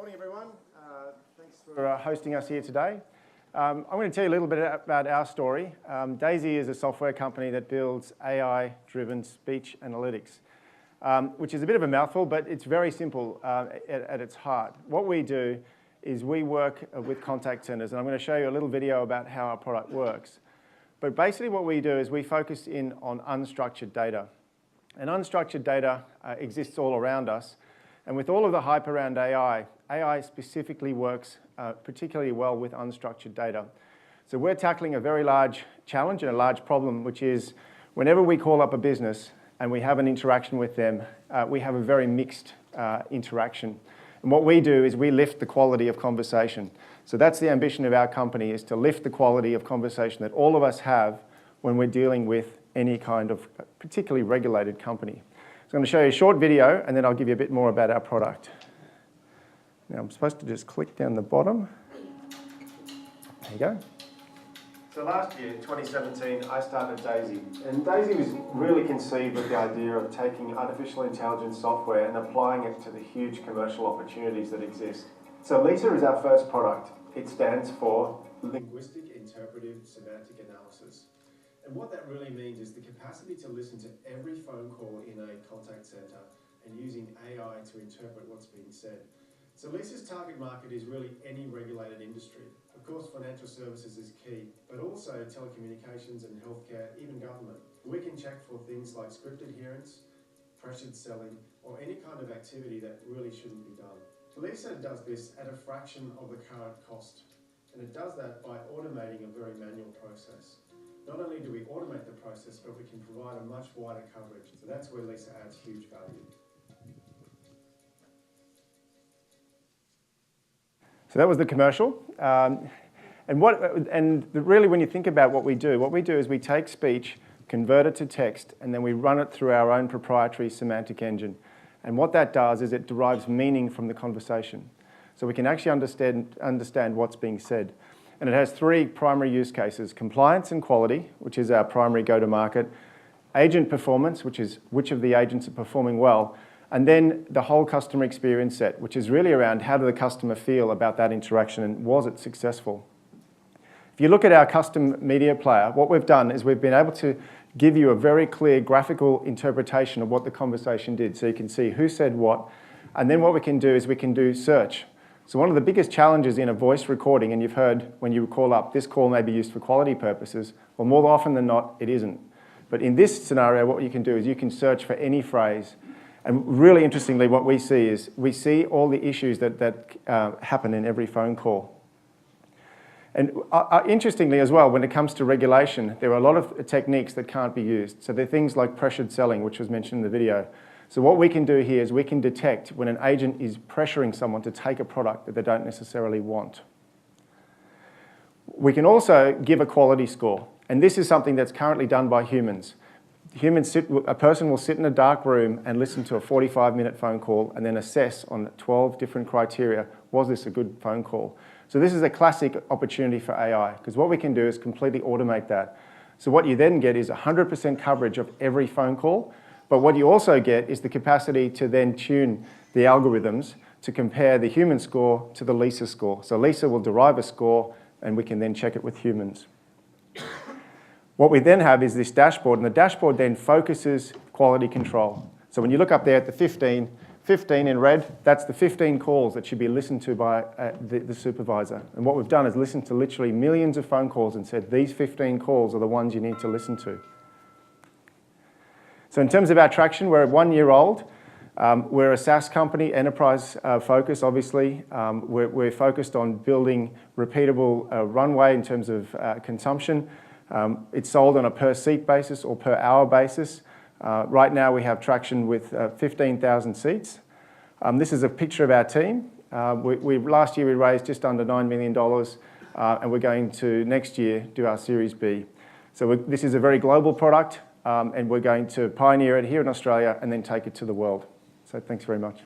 Morning, everyone. Thanks for hosting us here today. I'm going to tell you a little bit about our story. Daisee is a software company that builds AI-driven speech analytics, which is a bit of a mouthful, but it's very simple at its heart. What we do is we work with contact centers, and I'm going to show you a little video about how our product works. But basically what we do is we focus in on unstructured data. And unstructured data exists all around us. And with all of the hype around AI, AI specifically works particularly well with unstructured data. So we're tackling a very large challenge and a large problem, which is whenever we call up a business and we have an interaction with them, we have a very mixed interaction. And what we do is we lift the quality of conversation. So that's the ambition of our company, is to lift the quality of conversation that all of us have when we're dealing with any kind of particularly regulated company. So I'm going to show you a short video, and then I'll give you a bit more about our product. Now I'm supposed to just click down the bottom. There you go. So last year, 2017, I started Daisee. And Daisee was really conceived with the idea of taking artificial intelligence software and applying it to the huge commercial opportunities that exist. So LISA is our first product. It stands for Linguistic Interpretive Semantic Analysis. And what that really means is the capacity to listen to every phone call in a contact center and using AI to interpret what's being said. So LISA's target market is really any regulated industry. Of course, financial services is key, but also telecommunications and healthcare, even government. We can check for things like script adherence, pressured selling, or any kind of activity that really shouldn't be done. LISA does this at a fraction of the current cost, and it does that by automating a very manual process. Not only do we automate the process, but we can provide a much wider coverage. So that's where LISA adds huge value. So that was the commercial. Really when you think about what we do is we take speech, convert it to text, and then we run it through our own proprietary semantic engine. And what that does is it derives meaning from the conversation. So we can actually understand what's being said. And it has three primary use cases: compliance and quality, which is our primary go-to-market; agent performance, which is which of the agents are performing well; and then the whole customer experience set, which is really around how did the customer feel about that interaction and was it successful. If you look at our custom media player, what we've done is we've been able to give you a very clear graphical interpretation of what the conversation did, so you can see who said what. And then what we can do is we can do search. So one of the biggest challenges in a voice recording, and you've heard when you call up, this call may be used for quality purposes. Well, more often than not, it isn't. But in this scenario, what you can do is you can search for any phrase. And really interestingly, what we see is we see all the issues that happen in every phone call. And interestingly as well, when it comes to regulation, there are a lot of techniques that can't be used. So there are things like pressured selling, which was mentioned in the video. So what we can do here is we can detect when an agent is pressuring someone to take a product that they don't necessarily want. We can also give a quality score. And this is something that's currently done by humans. A person will sit in a dark room and listen to a 45-minute phone call and then assess on 12 different criteria, was this a good phone call? So this is a classic opportunity for AI, because what we can do is completely automate that. So what you then get is 100% coverage of every phone call. But what you also get is the capacity to then tune the algorithms to compare the human score to the LISA score. So LISA will derive a score, and we can then check it with humans. What we then have is this dashboard, and the dashboard then focuses quality control. So when you look up there at the 15 in red, that's the 15 calls that should be listened to by the supervisor. And what we've done is listened to literally millions of phone calls and said, these 15 calls are the ones you need to listen to. So in terms of our traction, we're 1 year old. We're a SaaS company, enterprise focus, obviously. We're focused on building repeatable runway in terms of consumption. It's sold on a per seat basis or per hour basis. Right now we have traction with 15,000 seats. This is a picture of our team. Last year we raised just under $9 million, and we're going to next year do our Series B. So this is a very global product. And we're going to pioneer it here in Australia and then take it to the world. So thanks very much.